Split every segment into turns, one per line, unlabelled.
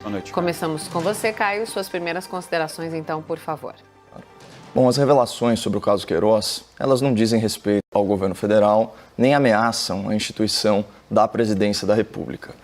Boa noite.
Começamos com você, Caio. Suas primeiras considerações, então, por favor.
Bom, as revelações sobre o caso Queiroz, elas não dizem respeito ao governo federal, nem ameaçam a instituição da presidência da República.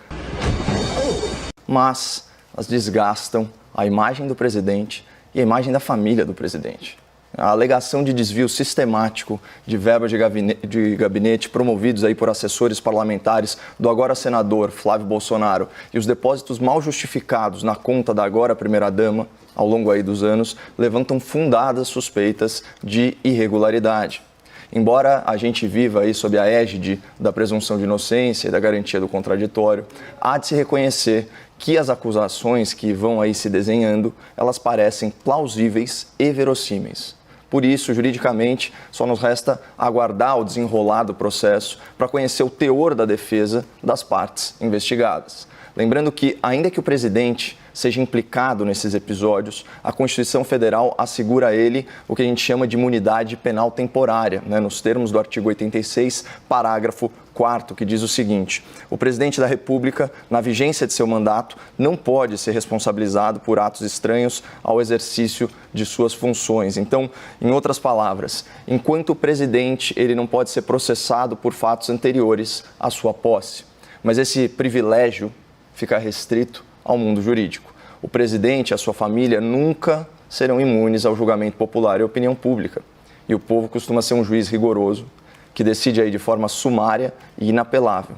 Mas elas desgastam a imagem do presidente e a imagem da família do presidente. A alegação de desvio sistemático de verbas de gabinete promovidos aí por assessores parlamentares do agora senador Flávio Bolsonaro e os depósitos mal justificados na conta da agora primeira-dama ao longo aí dos anos levantam fundadas suspeitas de irregularidade. Embora a gente viva aí sob a égide da presunção de inocência e da garantia do contraditório, há de se reconhecer que as acusações que vão aí se desenhando, elas parecem plausíveis e verossímeis. Por isso, juridicamente, só nos resta aguardar o desenrolar do processo para conhecer o teor da defesa das partes investigadas. Lembrando que, ainda que o presidente seja implicado nesses episódios, a Constituição Federal assegura a ele o que a gente chama de imunidade penal temporária, nos termos do artigo 86, parágrafo 4º, que diz o seguinte: o presidente da República, na vigência de seu mandato, não pode ser responsabilizado por atos estranhos ao exercício de suas funções. Então, em outras palavras, enquanto presidente, ele não pode ser processado por fatos anteriores à sua posse. Mas esse privilégio fica restrito ao mundo jurídico. O presidente e a sua família nunca serão imunes ao julgamento popular e à opinião pública. E o povo costuma ser um juiz rigoroso, que decide aí de forma sumária e inapelável.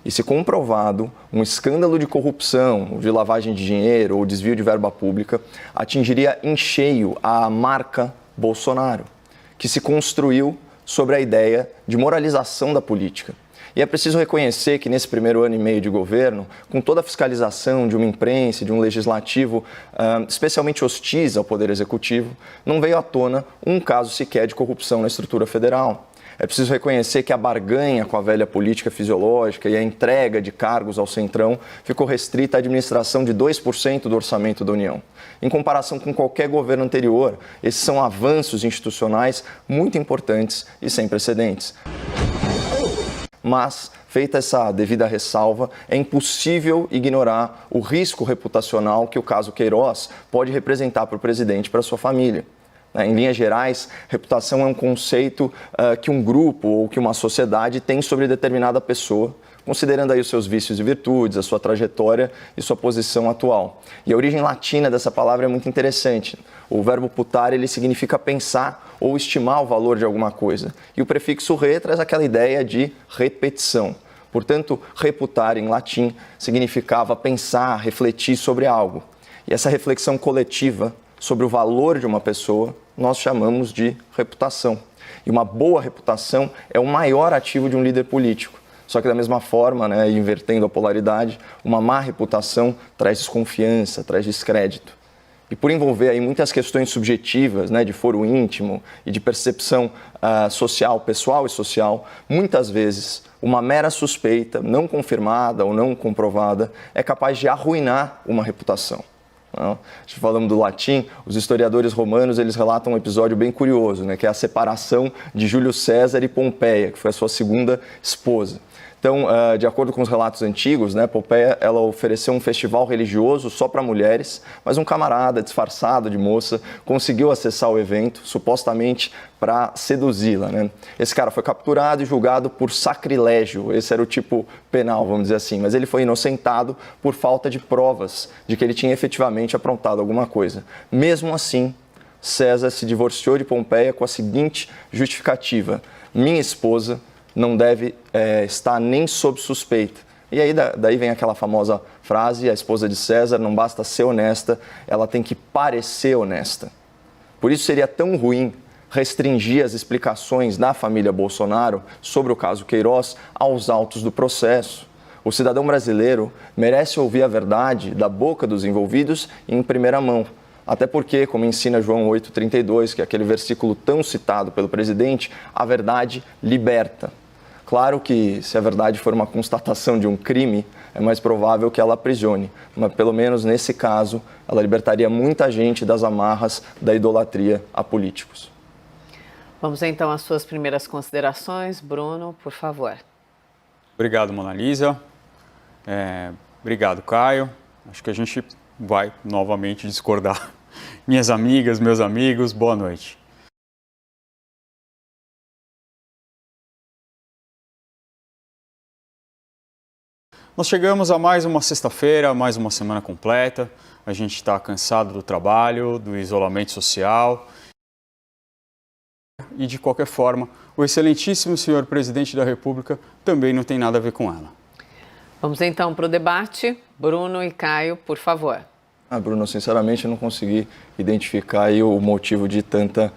E se comprovado um escândalo de corrupção, de lavagem de dinheiro ou desvio de verba pública, atingiria em cheio a marca Bolsonaro, que se construiu sobre a ideia de moralização da política. E é preciso reconhecer que nesse primeiro ano e meio de governo, com toda a fiscalização de uma imprensa, de um legislativo especialmente hostis ao Poder Executivo, não veio à tona um caso sequer de corrupção na estrutura federal. É preciso reconhecer que a barganha com a velha política fisiológica e a entrega de cargos ao Centrão ficou restrita à administração de 2% do orçamento da União. Em comparação com qualquer governo anterior, esses são avanços institucionais muito importantes e sem precedentes. Mas, feita essa devida ressalva, é impossível ignorar o risco reputacional que o caso Queiroz pode representar para o presidente e para a sua família. Em linhas gerais, reputação é um conceito que um grupo ou que uma sociedade tem sobre determinada pessoa, considerando aí os seus vícios e virtudes, a sua trajetória e sua posição atual. E a origem latina dessa palavra é muito interessante. O verbo putare, ele significa pensar ou estimar o valor de alguma coisa. E o prefixo re traz aquela ideia de repetição. Portanto, reputar em latim significava pensar, refletir sobre algo. E essa reflexão coletiva sobre o valor de uma pessoa, nós chamamos de reputação. E uma boa reputação é o maior ativo de um líder político. Só que da mesma forma, invertendo a polaridade, uma má reputação traz desconfiança, traz descrédito. E por envolver aí muitas questões subjetivas, de foro íntimo e de percepção social, pessoal e social, muitas vezes uma mera suspeita, não confirmada ou não comprovada, é capaz de arruinar uma reputação. Falando do latim, os historiadores romanos eles relatam um episódio bem curioso, que é a separação de Júlio César e Pompeia, que foi a sua segunda esposa. Então, de acordo com os relatos antigos, Pompeia ela ofereceu um festival religioso só para mulheres, mas um camarada disfarçado de moça conseguiu acessar o evento, supostamente para seduzi-la. Esse cara foi capturado e julgado por sacrilégio, esse era o tipo penal, vamos dizer assim, mas ele foi inocentado por falta de provas de que ele tinha efetivamente aprontado alguma coisa. Mesmo assim, César se divorciou de Pompeia com a seguinte justificativa: minha esposa não deve estar nem sob suspeita. E aí daí vem aquela famosa frase: a esposa de César não basta ser honesta, ela tem que parecer honesta. Por isso seria tão ruim restringir as explicações da família Bolsonaro sobre o caso Queiroz aos autos do processo. O cidadão brasileiro merece ouvir a verdade da boca dos envolvidos em primeira mão. Até porque, como ensina João 8,32, que é aquele versículo tão citado pelo presidente, a verdade liberta. Claro que, se a verdade for uma constatação de um crime, é mais provável que ela aprisione, mas pelo menos nesse caso, ela libertaria muita gente das amarras da idolatria a políticos.
Vamos então às suas primeiras considerações. Bruno, por favor.
Obrigado, Mona Lisa. Obrigado, Caio. Acho que a gente vai novamente discordar. Minhas amigas, meus amigos, boa noite. Nós chegamos a mais uma sexta-feira, mais uma semana completa. A gente está cansado do trabalho, do isolamento social. E, de qualquer forma, o excelentíssimo senhor presidente da República também não tem nada a ver com ela.
Vamos então para o debate. Bruno e Caio, por favor.
Bruno, sinceramente, eu não consegui identificar aí o motivo de tanta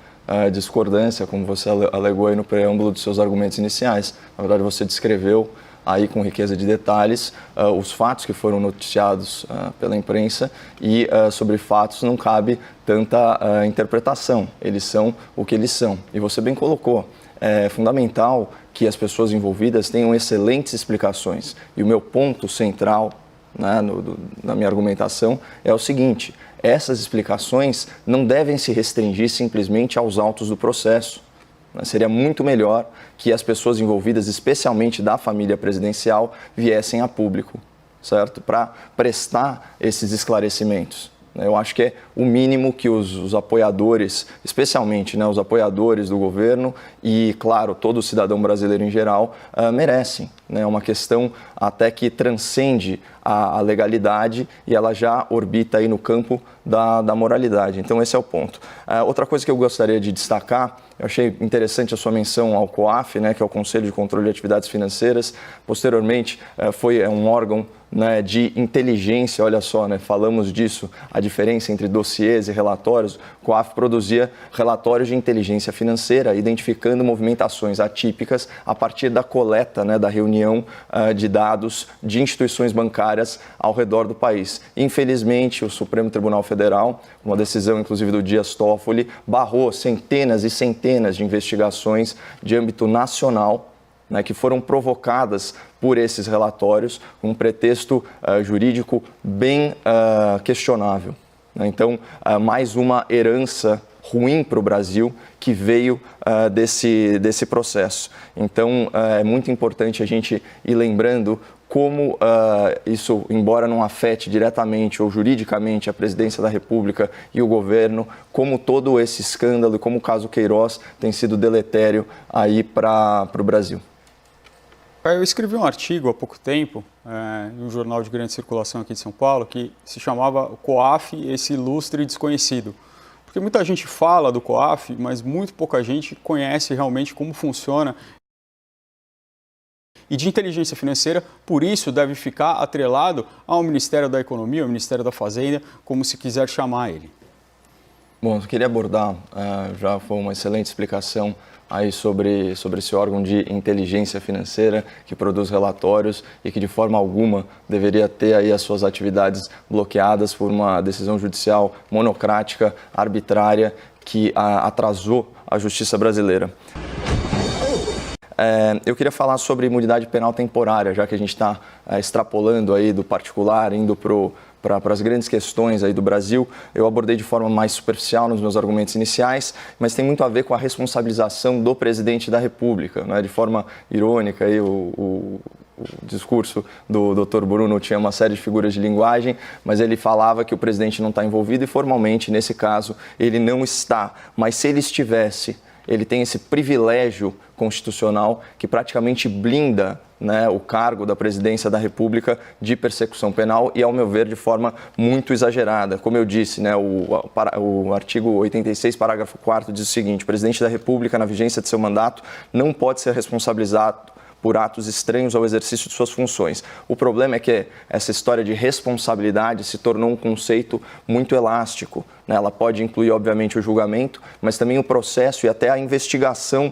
discordância, como você alegou aí no preâmbulo dos seus argumentos iniciais. Na verdade, você descreveu aí com riqueza de detalhes os fatos que foram noticiados pela imprensa e sobre fatos não cabe tanta interpretação. Eles são o que eles são. E você bem colocou, é fundamental que as pessoas envolvidas tenham excelentes explicações. E o meu ponto central, né, na minha argumentação é o seguinte: essas explicações não devem se restringir simplesmente aos autos do processo. Seria muito melhor que as pessoas envolvidas, especialmente da família presidencial, viessem a público, certo? Para prestar esses esclarecimentos. Eu acho que é o mínimo que os apoiadores, especialmente, né, os apoiadores do governo e, claro, todo cidadão brasileiro em geral, merecem. É uma questão até que transcende a legalidade e ela já orbita aí no campo da moralidade. Então, esse é o ponto. Outra coisa que eu gostaria de destacar, eu achei interessante a sua menção ao COAF, né, que é o Conselho de Controle de Atividades Financeiras. Posteriormente, foi um órgão, né, de inteligência, olha só, né, falamos disso, a diferença entre dossiês e relatórios. O COAF produzia relatórios de inteligência financeira, identificando movimentações atípicas a partir da coleta, né, da reunião de dados de instituições bancárias ao redor do país. Infelizmente, o Supremo Tribunal Federal, uma decisão inclusive do Dias Toffoli, barrou centenas e centenas de investigações de âmbito nacional, né, que foram provocadas por esses relatórios, um pretexto jurídico bem questionável. Então, mais uma herança ruim para o Brasil que veio desse processo. Então, é muito importante a gente ir lembrando como isso, embora não afete diretamente ou juridicamente a presidência da República e o governo, como todo esse escândalo e como o caso Queiroz tem sido deletério aí para o Brasil.
Eu escrevi um artigo há pouco tempo, em um jornal de grande circulação aqui de São Paulo, que se chamava COAF, esse ilustre desconhecido. Porque muita gente fala do COAF, mas muito pouca gente conhece realmente como funciona. E de inteligência financeira, por isso, deve ficar atrelado ao Ministério da Economia, ao Ministério da Fazenda, como se quiser chamar ele.
Bom, eu queria abordar, já foi uma excelente explicação aí sobre esse órgão de inteligência financeira que produz relatórios e que de forma alguma deveria ter aí as suas atividades bloqueadas por uma decisão judicial monocrática, arbitrária, que atrasou a justiça brasileira. Eu queria falar sobre imunidade penal temporária, já que a gente está extrapolando aí do particular, indo para as grandes questões aí do Brasil. Eu abordei de forma mais superficial nos meus argumentos iniciais, mas tem muito a ver com a responsabilização do presidente da República, né? De forma irônica, aí, o discurso do Dr. Bruno tinha uma série de figuras de linguagem, mas ele falava que o presidente não está envolvido e formalmente, nesse caso, ele não está. Mas se ele estivesse, ele tem esse privilégio constitucional que praticamente blinda, né, o cargo da presidência da República de persecução penal e, ao meu ver, de forma muito exagerada. Como eu disse, né, o artigo 86, parágrafo 4º diz o seguinte: o presidente da República, na vigência de seu mandato, não pode ser responsabilizado por atos estranhos ao exercício de suas funções. O problema é que essa história de responsabilidade se tornou um conceito muito elástico, né? Ela pode incluir, obviamente, o julgamento, mas também o processo e até a investigação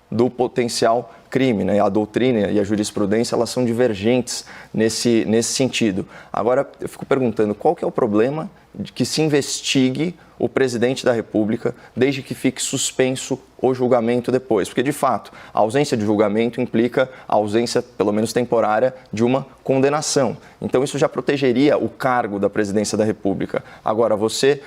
do potencial crime, né? A doutrina e a jurisprudência, elas são divergentes nesse sentido. Agora, eu fico perguntando, qual que é o problema que se investigue o presidente da República, desde que fique suspenso o julgamento depois. Porque, de fato, a ausência de julgamento implica a ausência, pelo menos temporária, de uma condenação. Então, isso já protegeria o cargo da presidência da República. Agora, você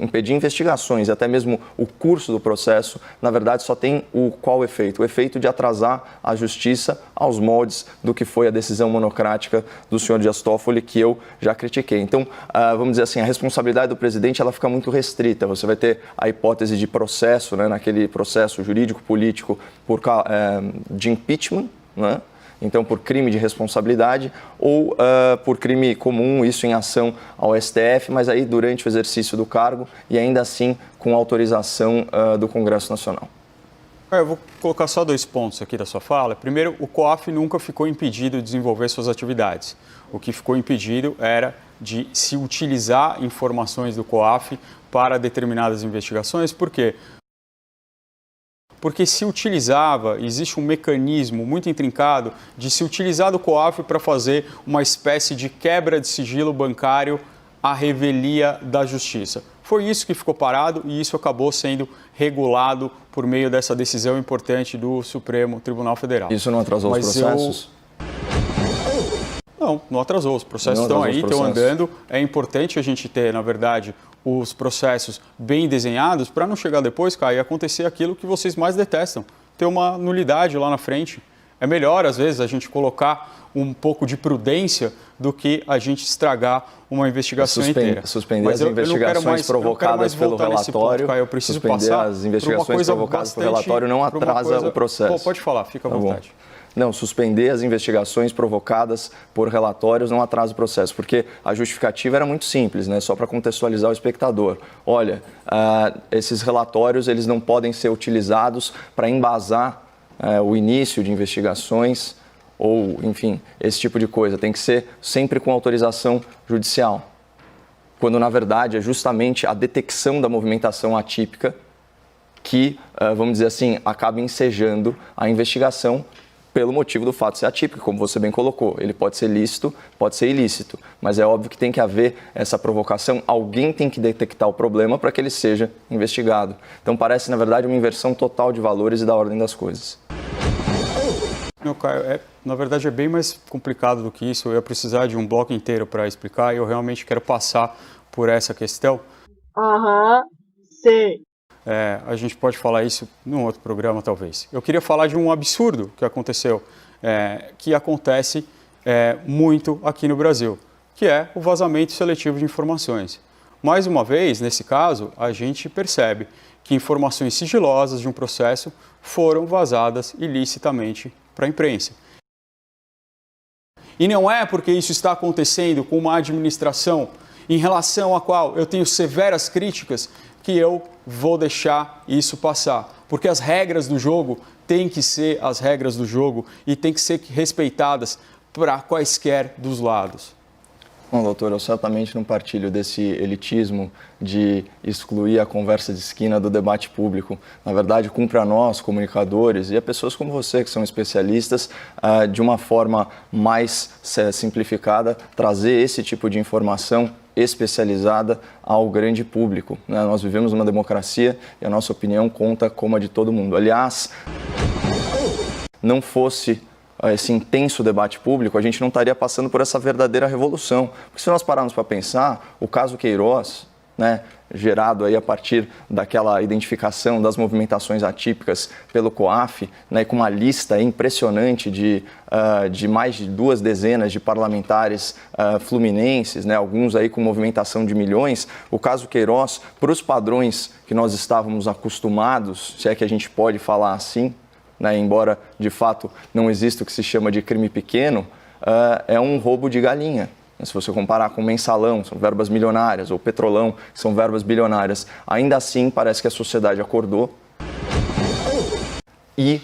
impedir investigações e até mesmo o curso do processo, na verdade, só tem qual efeito? O efeito de atrasar a justiça aos moldes do que foi a decisão monocrática do senhor Dias Toffoli, que eu já critiquei. Então, vamos dizer assim, a responsabilidade do presidente ela fica muito restrita. Você vai ter a hipótese de processo, né, naquele processo jurídico-político de impeachment, né? Então por crime de responsabilidade ou por crime comum, isso em ação ao STF, mas aí durante o exercício do cargo e ainda assim com autorização do Congresso Nacional.
Eu vou colocar só 2 pontos aqui da sua fala. Primeiro, o COAF nunca ficou impedido de desenvolver suas atividades. O que ficou impedido era de se utilizar informações do COAF para determinadas investigações. Por quê? Porque se utilizava, existe um mecanismo muito intrincado de se utilizar do COAF para fazer uma espécie de quebra de sigilo bancário à revelia da Justiça. Foi isso que ficou parado e isso acabou sendo regulado por meio dessa decisão importante do Supremo Tribunal Federal.
Isso não atrasou os processos?
Não atrasou. Os processos estão aí, estão andando. É importante a gente ter, na verdade, os processos bem desenhados para não chegar depois, Caio, e acontecer aquilo que vocês mais detestam, ter uma nulidade lá na frente. É melhor, às vezes, a gente colocar um pouco de prudência do que a gente estragar uma investigação inteira.
Suspender as investigações provocadas pelo relatório.
Caio, eu preciso
suspender
passar
as investigações provocadas pelo relatório não atrasa o processo.
Pode falar, fica à vontade.
Não, suspender as investigações provocadas por relatórios não atrasa o processo, porque a justificativa era muito simples, né? Só para contextualizar o espectador. Olha, esses relatórios eles não podem ser utilizados para embasar o início de investigações ou, enfim, esse tipo de coisa. Tem que ser sempre com autorização judicial, quando na verdade é justamente a detecção da movimentação atípica que, vamos dizer assim, acaba ensejando a investigação pelo motivo do fato de ser atípico, como você bem colocou. Ele pode ser lícito, pode ser ilícito, mas é óbvio que tem que haver essa provocação, alguém tem que detectar o problema para que ele seja investigado. Então parece, na verdade, uma inversão total de valores e da ordem das coisas.
Meu Caio, na verdade é bem mais complicado do que isso. Eu ia precisar de um bloco inteiro para explicar e eu realmente quero passar por essa questão.
Sei.
A gente pode falar isso num outro programa, talvez. Eu queria falar de um absurdo que aconteceu, que acontece muito aqui no Brasil, que é o vazamento seletivo de informações. Mais uma vez, nesse caso, a gente percebe que informações sigilosas de um processo foram vazadas ilicitamente para a imprensa. E não é porque isso está acontecendo com uma administração em relação à qual eu tenho severas críticas que eu vou deixar isso passar. Porque as regras do jogo têm que ser as regras do jogo e têm que ser respeitadas para quaisquer dos lados.
Bom, doutor, eu certamente não partilho desse elitismo de excluir a conversa de esquina do debate público. Na verdade, cumpre a nós, comunicadores, e a pessoas como você, que são especialistas, de uma forma mais simplificada, trazer esse tipo de informação especializada ao grande público, né? Nós vivemos uma democracia e a nossa opinião conta como a de todo mundo. Aliás, não fosse esse intenso debate público, a gente não estaria passando por essa verdadeira revolução. Porque se nós pararmos para pensar, o caso Queiroz, né, gerado aí a partir daquela identificação das movimentações atípicas pelo COAF, né, com uma lista impressionante de mais de 2 dezenas de parlamentares fluminenses, né, alguns aí com movimentação de milhões, o caso Queiroz, para os padrões que nós estávamos acostumados, se é que a gente pode falar assim, né, embora de fato não exista o que se chama de crime pequeno, é um roubo de galinha. Se você comparar com mensalão, são verbas milionárias, ou petrolão, que são verbas bilionárias, ainda assim parece que a sociedade acordou e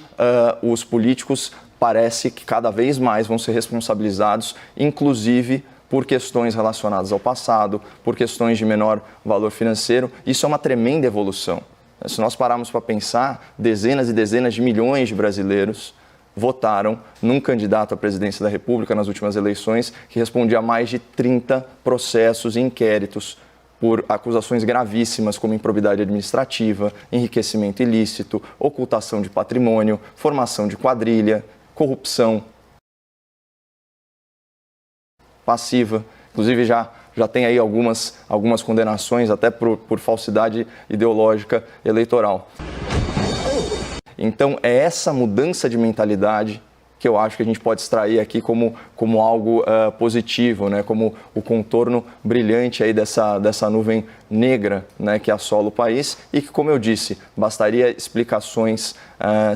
os políticos parece que cada vez mais vão ser responsabilizados, inclusive por questões relacionadas ao passado, por questões de menor valor financeiro. Isso é uma tremenda evolução. Se nós pararmos para pensar, dezenas e dezenas de milhões de brasileiros votaram num candidato à presidência da República nas últimas eleições que respondia a mais de 30 processos e inquéritos por acusações gravíssimas como improbidade administrativa, enriquecimento ilícito, ocultação de patrimônio, formação de quadrilha, corrupção passiva. Inclusive já tem aí algumas condenações até por falsidade ideológica eleitoral. Então é essa mudança de mentalidade que eu acho que a gente pode extrair aqui como algo positivo, né? Como o contorno brilhante aí dessa nuvem negra, né? Que assola o país e que, como eu disse, bastaria explicações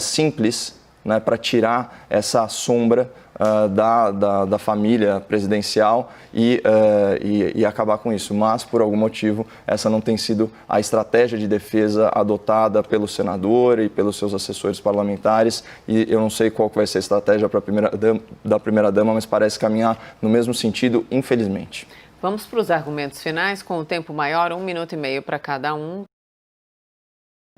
simples, né? Para tirar essa sombra da família presidencial e acabar com isso. Mas, por algum motivo, essa não tem sido a estratégia de defesa adotada pelo senador e pelos seus assessores parlamentares. E eu não sei qual que vai ser a estratégia da primeira-dama, mas parece caminhar no mesmo sentido, infelizmente.
Vamos para os argumentos finais, com o tempo maior, 1 minuto e meio para cada um.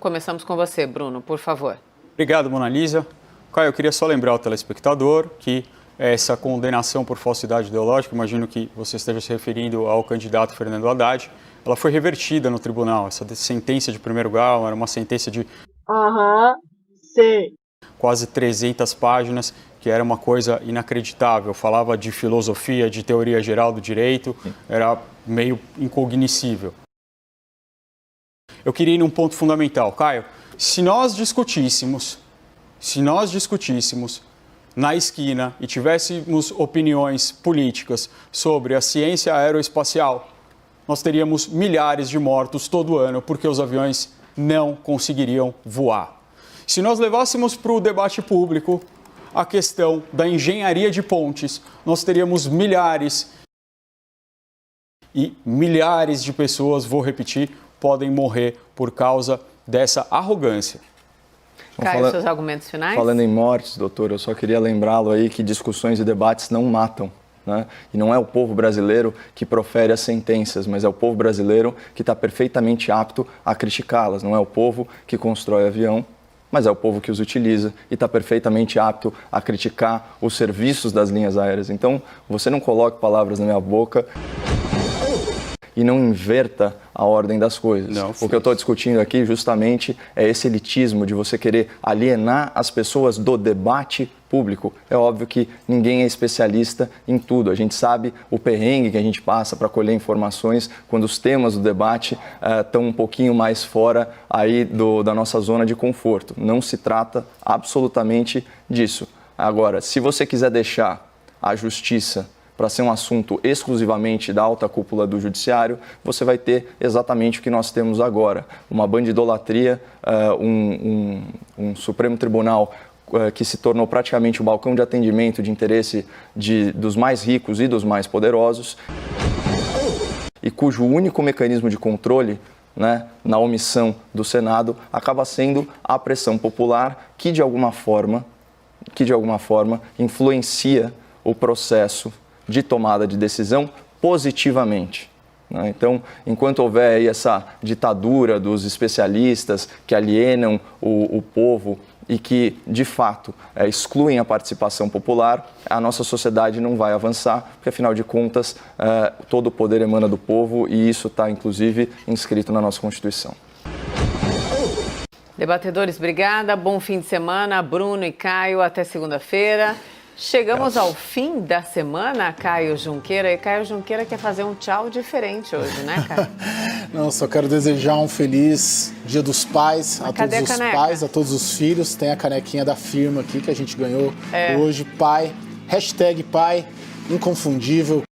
Começamos com você, Bruno, por favor.
Obrigado, Mona Lisa. Caio, eu queria só lembrar ao telespectador que essa condenação por falsidade ideológica, imagino que você esteja se referindo ao candidato Fernando Haddad, ela foi revertida no tribunal. Essa sentença de primeiro grau era uma sentença de quase 300 páginas, que era uma coisa inacreditável. Falava de filosofia, de teoria geral do direito, era meio incognoscível. Eu queria ir num ponto fundamental. Caio, se nós discutíssemos na esquina e tivéssemos opiniões políticas sobre a ciência aeroespacial, nós teríamos milhares de mortos todo ano porque os aviões não conseguiriam voar. Se nós levássemos para o debate público a questão da engenharia de pontes, nós teríamos milhares e milhares de pessoas, vou repetir, podem morrer por causa dessa arrogância.
Caio, seus argumentos finais?
Falando em mortes, doutor, eu só queria lembrá-lo aí que discussões e debates não matam, né? E não é o povo brasileiro que profere as sentenças, mas é o povo brasileiro que está perfeitamente apto a criticá-las. Não é o povo que constrói avião, mas é o povo que os utiliza e está perfeitamente apto a criticar os serviços das linhas aéreas. Então, você não coloque palavras na minha boca e não inverta a ordem das coisas. O que eu estou discutindo aqui justamente é esse elitismo de você querer alienar as pessoas do debate público. É óbvio que ninguém é especialista em tudo. A gente sabe o perrengue que a gente passa para colher informações quando os temas do debate estão um pouquinho mais fora aí da nossa zona de conforto. Não se trata absolutamente disso. Agora, se você quiser deixar a justiça para ser um assunto exclusivamente da alta cúpula do judiciário, você vai ter exatamente o que nós temos agora. Uma bandidolatria, um Supremo Tribunal que se tornou praticamente o balcão de atendimento de interesse dos mais ricos e dos mais poderosos, e cujo único mecanismo de controle, né, na omissão do Senado, acaba sendo a pressão popular que de alguma forma influencia o processo de tomada de decisão positivamente. Então, enquanto houver aí essa ditadura dos especialistas que alienam o povo e que, de fato, excluem a participação popular, a nossa sociedade não vai avançar, porque, afinal de contas, todo o poder emana do povo e isso está, inclusive, inscrito na nossa Constituição.
Debatedores, obrigada. Bom fim de semana. Bruno e Caio, até segunda-feira. Chegamos ao fim da semana, Caio Junqueira. E Caio Junqueira quer fazer um tchau diferente hoje, né, Caio?
Não, só quero desejar um feliz Dia dos Pais a todos os pais, a todos os filhos. Tem a canequinha da firma aqui que a gente ganhou hoje. Pai, hashtag pai, inconfundível.